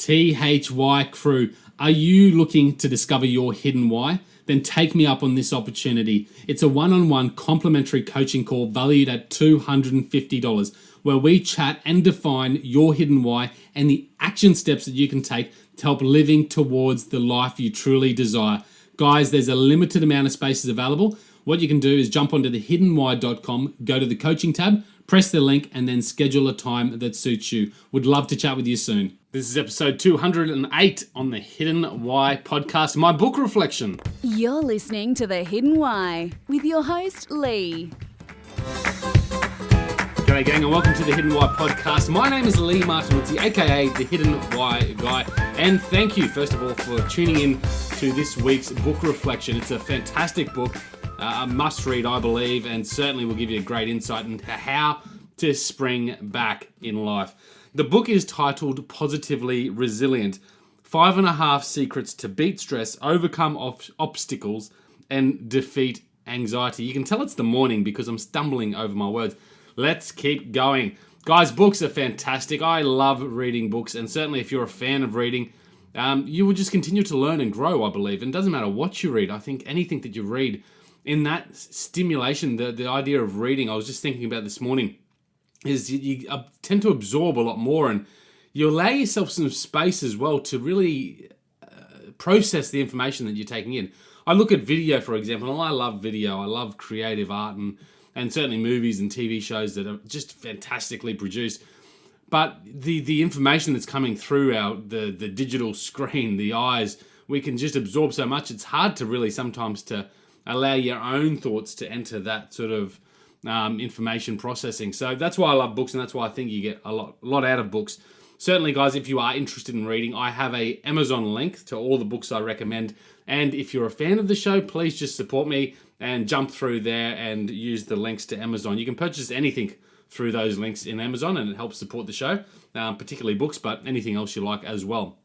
THY crew, are you looking to discover your hidden why? Then take me up on this opportunity. It's a one-on-one complimentary coaching call valued at $250, where we chat and define your hidden why and the action steps that you can take to help living towards the life you truly desire. Guys, there's a limited amount of spaces available. What you can do is jump onto thehiddenwhy.com, go to the coaching tab, press the link, and then schedule a time that suits you. Would love to chat with you soon. This is episode 208 on the Hidden Why podcast, my book reflection. You're listening to The Hidden Why with your host, Lee. G'day gang, and welcome to the Hidden Why podcast. My name is Lee Martinuzzi, aka the Hidden Why guy, and thank you first of all for tuning in to this week's book reflection. It's a fantastic book, a must read I believe, and certainly will give you a great insight into how to spring back in life. The book is titled Positively Resilient, 5.5 Secrets to Beat Stress, Overcome Obstacles, and Defeat Anxiety. You can tell it's the morning because I'm stumbling over my words. Let's keep going. Guys, books are fantastic. I love reading books, and certainly if you're a fan of reading, you will just continue to learn and grow, I believe. And it doesn't matter what you read. I think anything that you read in that stimulation, the idea of reading, I was just thinking about this morning, is you tend to absorb a lot more, and you allow yourself some space as well to really process the information that you're taking in. I look at video, for example, and I love video. I love creative art and certainly movies and TV shows that are just fantastically produced. But the information that's coming through the digital screen, the eyes, we can just absorb so much. It's hard to really sometimes to allow your own thoughts to enter that sort of information processing. So that's why I love books, and that's why I think you get a lot out of books. Certainly, guys, if you are interested in reading, I have a Amazon link to all the books I recommend. And if you're a fan of the show, please just support me and jump through there and use the links to Amazon. You can purchase anything through those links in Amazon, and it helps support the show, particularly books, but anything else you like as well.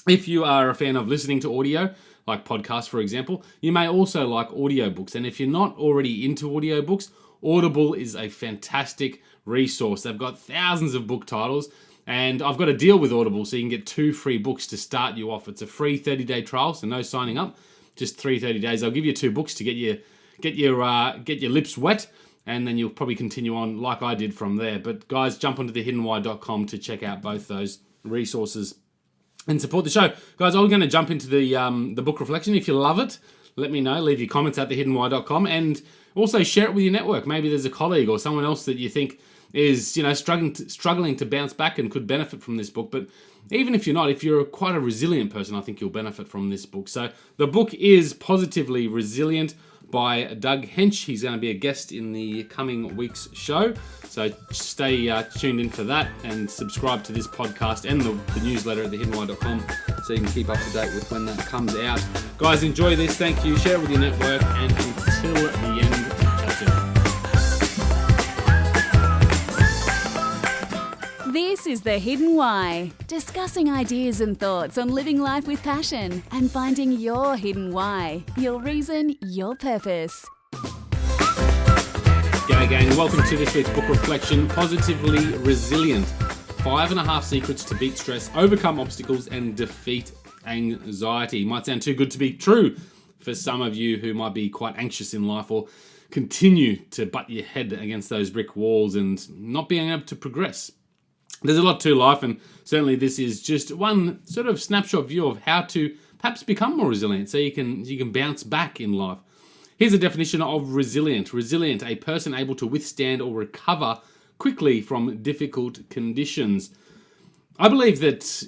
If you are a fan of listening to audio, like podcasts, for example, you may also like audiobooks. And if you're not already into audiobooks, Audible is a fantastic resource. They've got thousands of book titles, and I've got a deal with Audible so you can get 2 free books to start you off. It's a free 30-day trial, so no signing up, just 30 days. I'll give you 2 books to get your lips wet, and then you'll probably continue on like I did from there. But guys, jump onto thehiddenwhy.com to check out both those resources and support the show. Guys, I'm going to jump into the book reflection. If you love it, let me know. Leave your comments at thehiddenwhy.com, and also share it with your network. Maybe there's a colleague or someone else that you think is, struggling to bounce back and could benefit from this book. But even if you're not, if you're quite a resilient person, I think you'll benefit from this book. So the book is Positively Resilient by Doug Hensch. He's going to be a guest in the coming week's show. So stay tuned in for that, and subscribe to this podcast and the newsletter at thehiddenwhy.com so you can keep up to date with when that comes out. Guys, enjoy this. Thank you. Share it with your network, and until the end, that's it. This is The Hidden Why, discussing ideas and thoughts on living life with passion and finding your hidden why, your reason, your purpose. G'day gang, welcome to this week's book reflection, Positively Resilient, 5.5 Secrets to Beat Stress, Overcome Obstacles, and Defeat Anxiety. Might sound too good to be true for some of you who might be quite anxious in life or continue to butt your head against those brick walls and not being able to progress. There's a lot to life, and certainly this is just one sort of snapshot view of how to perhaps become more resilient so you can bounce back in life. Here's a definition of resilient. Resilient, a person able to withstand or recover quickly from difficult conditions. I believe that,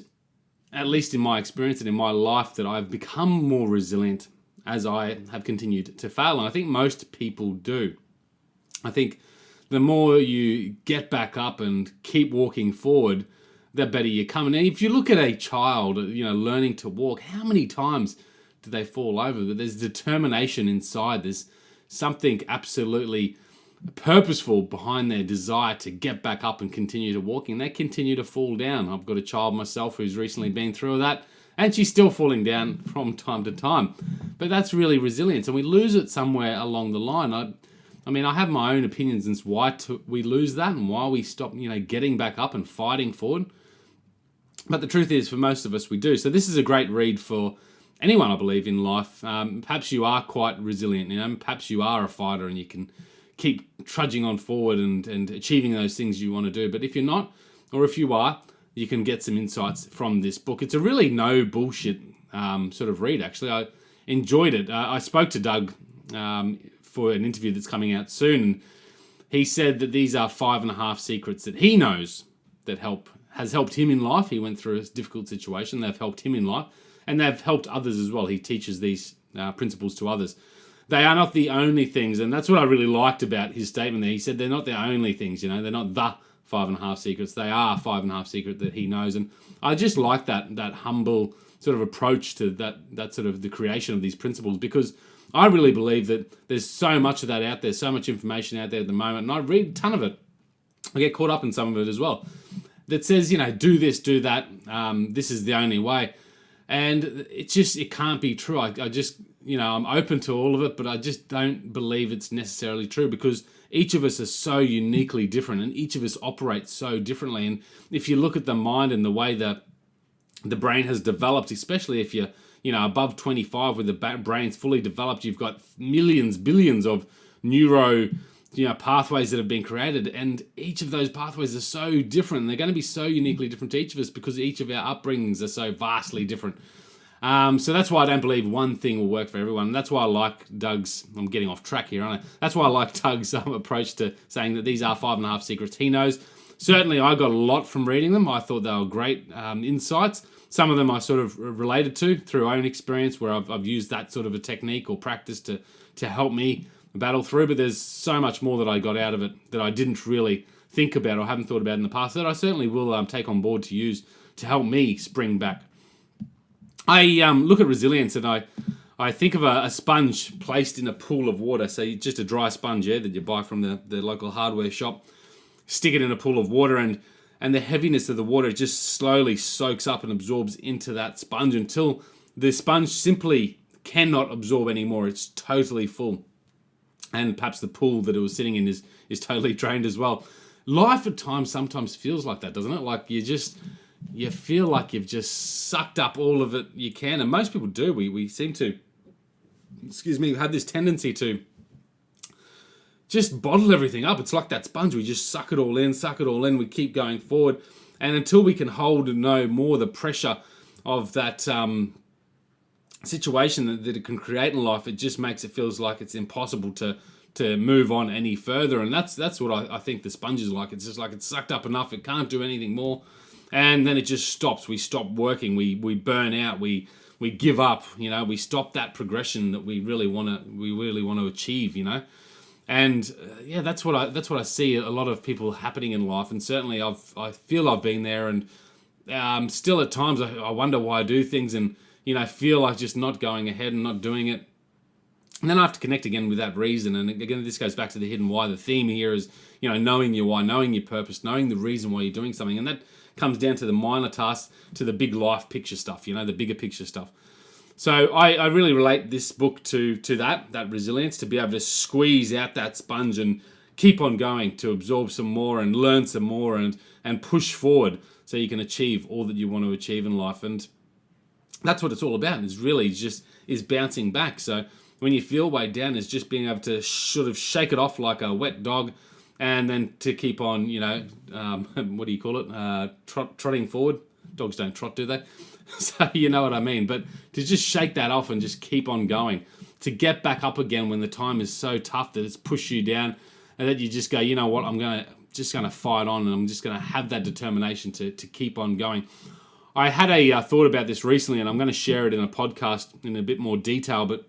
at least in my experience and in my life, that I've become more resilient as I have continued to fail, and I think most people do. I think the more you get back up and keep walking forward, the better you come. And if you look at a child, learning to walk, how many times do they fall over? But there's determination inside. There's something absolutely purposeful behind their desire to get back up and continue to walking. They continue to fall down. I've got a child myself who's recently been through that, and she's still falling down from time to time. But that's really resilience, and we lose it somewhere along the line. I have my own opinions as why we lose that and why we stop, getting back up and fighting forward. But the truth is, for most of us, we do. So this is a great read for anyone, I believe, in life. Perhaps you are quite resilient, perhaps you are a fighter and you can keep trudging on forward and achieving those things you want to do. But if you're not, or if you are, you can get some insights from this book. It's a really no bullshit sort of read, actually. I enjoyed it. I spoke to Doug for an interview that's coming out soon, and he said that these are 5.5 secrets that he knows that has helped him in life. He went through a difficult situation. They've helped him in life, and they've helped others as well. He teaches these principles to others. They are not the only things, and that's what I really liked about his statement there. He said they're not the only things, they're not the 5.5 secrets. They are 5.5 secrets that he knows, and I just like that humble sort of approach to that sort of the creation of these principles, because I really believe that there's so much of that out there, so much information out there at the moment, and I read a ton of it. I get caught up in some of it as well, that says, do this, do that, this is the only way. And it can't be true. I just, I'm open to all of it, but I just don't believe it's necessarily true, because each of us are so uniquely different and each of us operates so differently. And if you look at the mind and the way that the brain has developed, especially if you're, above 25 with the brain's fully developed, you've got millions, billions of neuro pathways that have been created, and each of those pathways are so different. They're going to be so uniquely different to each of us because each of our upbringings are so vastly different. So that's why I don't believe one thing will work for everyone. And that's why I like Doug's, I'm getting off track here, aren't I? That's why I like Doug's approach to saying that these are 5.5 secrets he knows. Certainly I got a lot from reading them. I thought they were great insights. Some of them I sort of related to through own experience, where I've used that sort of a technique or practice to help me battle through. But there's so much more that I got out of it that I didn't really think about or haven't thought about in the past that I certainly will take on board to use to help me spring back. I look at resilience and I think of a sponge placed in a pool of water. So just a dry sponge that you buy from the local hardware shop. Stick it in a pool of water, and the heaviness of the water just slowly soaks up and absorbs into that sponge until the sponge simply cannot absorb anymore. It's totally full. And perhaps the pool that it was sitting in is totally drained as well. Life at times sometimes feels like that, doesn't it? Like you feel like you've just sucked up all of it you can. And most people do. We seem to, have this tendency to just bottle everything up. It's like that sponge. We just suck it all in. We keep going forward. And until we can hold and know more the pressure of that situation that it can create in life, it just makes it feels like it's impossible to move on any further. And that's what I think the sponge is like. It's just like it's sucked up enough. It can't do anything more. And then it just stops. We stop working. We burn out. We give up. We stop that progression that we really want to achieve. And that's what I see a lot of people happening in life. And certainly I feel I've been there. And still at times I wonder why I do things and feel like just not going ahead and not doing it. And then I have to connect again with that reason. And again, this goes back to the hidden why. The theme here is knowing your why, knowing your purpose, knowing the reason why you're doing something. And that comes down to the minor tasks, to the big life picture stuff, the bigger picture stuff. So I really relate this book to that resilience, to be able to squeeze out that sponge and keep on going, to absorb some more and learn some more and push forward so you can achieve all that you want to achieve in life. And that's what it's all about. It's really just bouncing back. So when you feel weighed down, it's just being able to sort of shake it off like a wet dog, and then to keep on, what do you call it? Trotting forward. Dogs don't trot, do they? So you know what I mean. But to just shake that off and just keep on going, to get back up again when the time is so tough that it's pushed you down, and that you just go, you know what, I'm just gonna fight on, and I'm just gonna have that determination to keep on going. I had a thought about this recently, and I'm going to share it in a podcast in a bit more detail. But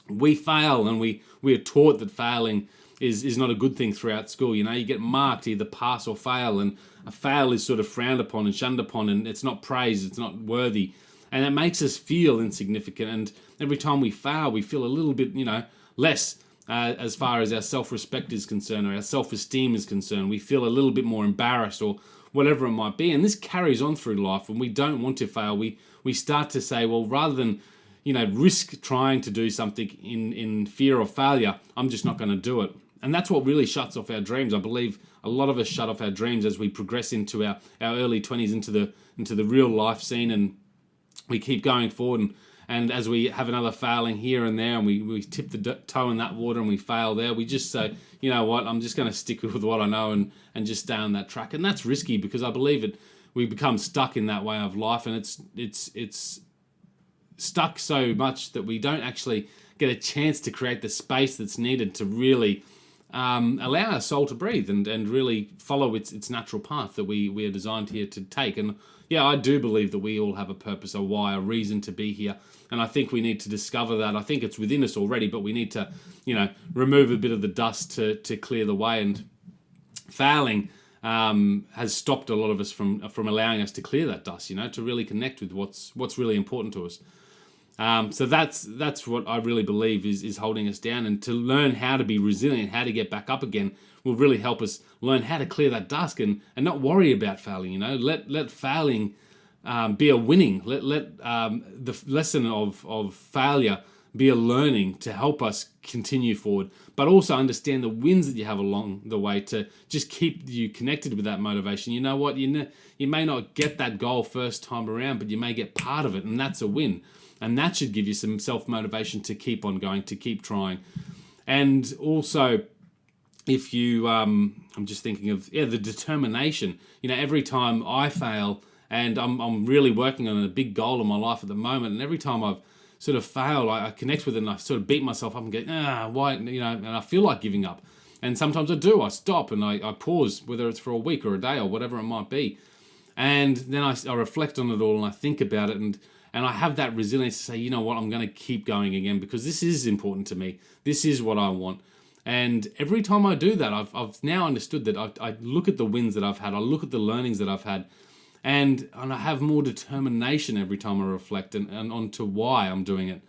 we fail, and we are taught that failing is not a good thing throughout school. You get marked either pass or fail, and a fail is sort of frowned upon and shunned upon, and it's not praised, it's not worthy, and it makes us feel insignificant. And every time we fail, we feel a little bit, less as far as our self-respect is concerned or our self-esteem is concerned. We feel a little bit more embarrassed or whatever it might be. And this carries on through life. When we don't want to fail, we start to say, well, rather than risk trying to do something in fear of failure, I'm just not going to do it. And that's what really shuts off our dreams. I believe a lot of us shut off our dreams as we progress into our early 20s, into the real life scene, and we keep going forward. And as we have another failing here and there, and we tip the toe in that water and we fail there, we just say, you know what, I'm just going to stick with what I know and just stay on that track. And that's risky, because I believe we become stuck in that way of life, and it's stuck so much that we don't actually get a chance to create the space that's needed to really allow our soul to breathe and really follow its natural path that we are designed here to take. And yeah, I do believe that we all have a purpose, a why, a reason to be here. And I think we need to discover that. I think it's within us already, but we need to, remove a bit of the dust to clear the way. And failing has stopped a lot of us from allowing us to clear that dust, to really connect with what's really important to us. So that's what I really believe is holding us down. And to learn how to be resilient, how to get back up again, will really help us learn how to clear that dust and not worry about failing. Let failing be a winning. Let the lesson of failure be a learning to help us continue forward, but also understand the wins that you have along the way to just keep you connected with that motivation. You know what? You may not get that goal first time around, but you may get part of it, and that's a win. And that should give you some self-motivation to keep on going, to keep trying. And also, if you, I'm just thinking of, the determination. Every time I fail, and I'm really working on a big goal in my life at the moment, and every time I've sort of failed, I connect with it and I sort of beat myself up and go, why, and I feel like giving up. And sometimes I do, I stop and I pause, whether it's for a week or a day or whatever it might be. And then I reflect on it all and I think about it, and I have that resilience to say, you know what, I'm going to keep going again, because this is important to me. This is what I want. And every time I do that, I've now understood that I look at the wins that I've had, I look at the learnings that I've had, and I have more determination every time I reflect and onto why I'm doing it.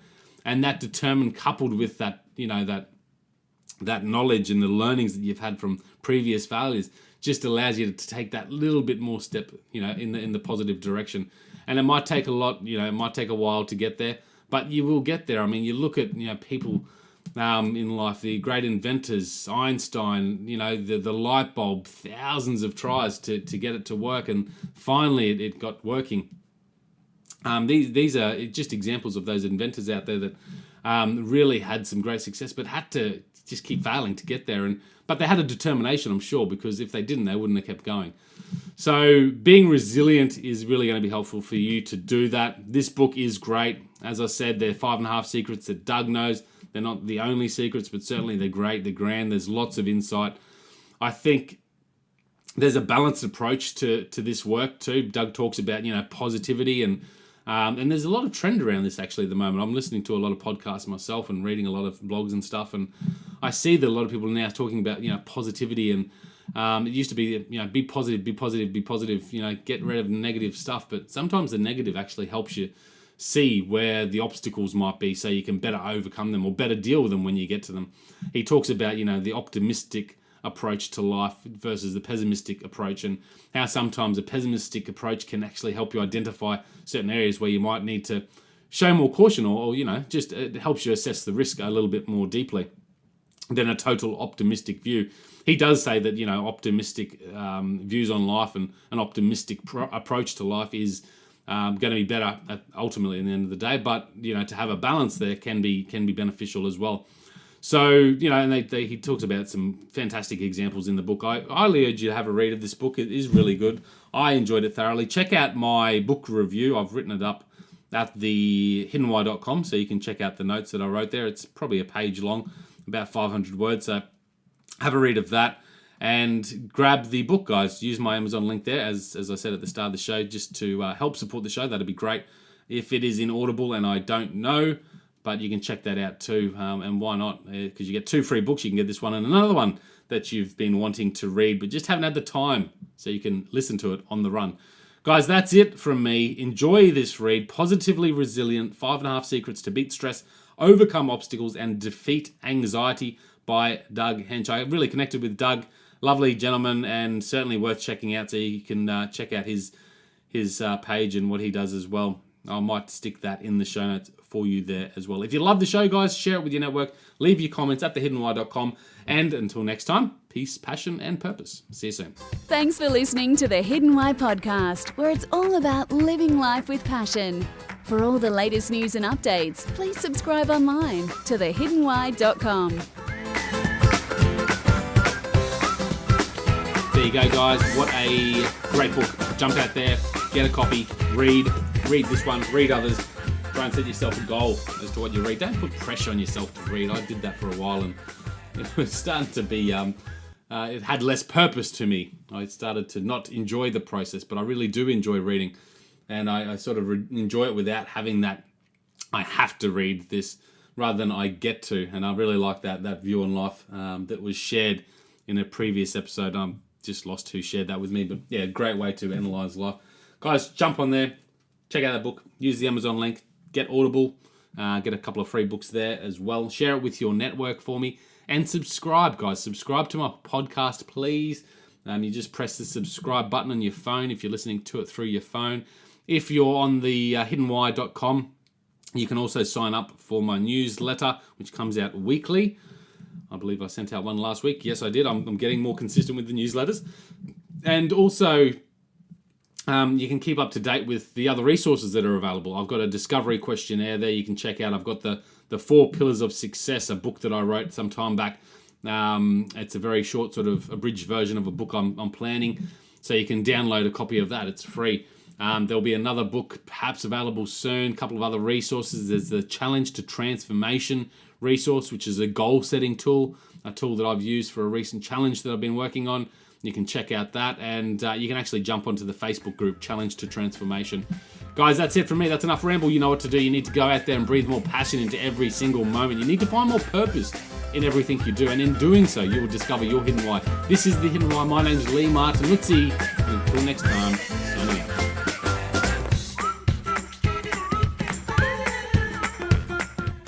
And that determined, coupled with that, that knowledge and the learnings that you've had from previous failures, just allows you to take that little bit more step, in the positive direction. And it might take a lot, it might take a while to get there, but you will get there. I mean, you look at, people in life, the great inventors, Einstein, the light bulb, thousands of tries to get it to work, and finally it got working. These are just examples of those inventors out there that really had some great success, but had to just keep failing to get there. But they had a determination, I'm sure, because if they didn't, they wouldn't have kept going. So being resilient is really going to be helpful for you to do that. This book is great. As I said, they're 5.5 secrets that Doug knows. They're not the only secrets, but certainly they're great, they're grand. There's lots of insight. I think there's a balanced approach to this work too. Doug talks about, positivity and there's a lot of trend around this actually at the moment. I'm listening to a lot of podcasts myself and reading a lot of blogs and stuff, and I see that a lot of people are now talking about, positivity, and it used to be, be positive, get rid of the negative stuff, but sometimes the negative actually helps you see where the obstacles might be so you can better overcome them or better deal with them when you get to them. He talks about, the optimistic approach to life versus the pessimistic approach, and how sometimes a pessimistic approach can actually help you identify certain areas where you might need to show more caution, or just it helps you assess the risk a little bit more deeply than a total optimistic view. He does say that, optimistic views on life and an optimistic approach to life is going to be better ultimately in the end of the day, but to have a balance there can be beneficial as well. So and he talks about some fantastic examples in the book. I highly urge you to have a read of this book. It is really good. I enjoyed it thoroughly. Check out my book review. I've written it up at thehiddenwhy.com, so you can check out the notes that I wrote there. It's probably a page long, about 500 words. So have a read of that. And grab the book, guys. Use my Amazon link there, as I said at the start of the show, just to help support the show. That'd be great. If it is in Audible, and I don't know, but you can check that out too. And why not? Because you get 2 free books. You can get this one and another one that you've been wanting to read, but just haven't had the time, so you can listen to it on the run. Guys, that's it from me. Enjoy this read. Positively Resilient, 5.5 Secrets to Beat Stress, Overcome Obstacles, and Defeat Anxiety by Doug Hensch. I really connected with Doug. Lovely gentleman, and certainly worth checking out, so you can check out his page and what he does as well. I might stick that in the show notes for you there as well. If you love the show, guys, share it with your network. Leave your comments at thehiddenwhy.com. And until next time, peace, passion, and purpose. See you soon. Thanks for listening to the Hidden Why podcast, where it's all about living life with passion. For all the latest news and updates, please subscribe online to thehiddenwhy.com. There you go, guys. What a great book. Jump out there, get a copy, read this one, read others. Try and set yourself a goal as to what you read. Don't put pressure on yourself to read. I did that for a while, and it was starting to be, it had less purpose to me. I started to not enjoy the process, but I really do enjoy reading. And I sort of enjoy it without having that, I have to read this, rather than I get to. And I really like that view on life that was shared in a previous episode. I'm just lost who shared that with me. But yeah, great way to analyze life. Guys, jump on there. Check out that book. Use the Amazon link. Get Audible. Get a couple of free books there as well. Share it with your network for me. And subscribe, guys. Subscribe to my podcast, please. You just press the subscribe button on your phone if you're listening to it through your phone. If you're on the hiddenwhy.com, you can also sign up for my newsletter, which comes out weekly. I believe I sent out one last week. Yes, I did. I'm getting more consistent with the newsletters. And also, you can keep up to date with the other resources that are available. I've got a discovery questionnaire there you can check out. I've got the 4 Pillars of Success, a book that I wrote some time back. It's a very short sort of abridged version of a book I'm planning. So you can download a copy of that. It's free. There'll be another book perhaps available soon. A couple of other resources. There's the Challenge to Transformation resource, which is a goal-setting tool, a tool that I've used for a recent challenge that I've been working on. You can check out that, and you can actually jump onto the Facebook group, Challenge to Transformation. Guys, that's it from me. That's enough ramble. You know what to do. You need to go out there and breathe more passion into every single moment. You need to find more purpose in everything you do, and in doing so, you will discover your hidden why. This is The Hidden Why. My name is Lee Martin Lutzi. Until next time, signing out.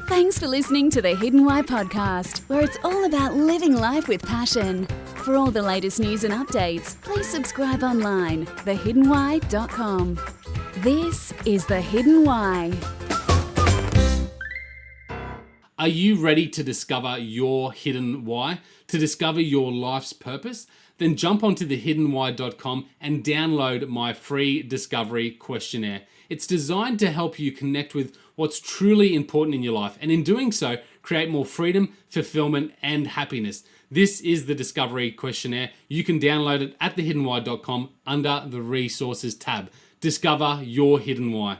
Thanks for listening to the Hidden Why podcast, where it's all about living life with passion. For all the latest news and updates, please subscribe online, thehiddenwhy.com. This is The Hidden Why. Are you ready to discover your hidden why? To discover your life's purpose? Then jump onto thehiddenwhy.com and download my free discovery questionnaire. It's designed to help you connect with what's truly important in your life, and in doing so, create more freedom, fulfillment, and happiness. This is the Discovery Questionnaire. You can download it at thehiddenwhy.com under the Resources tab. Discover your hidden why.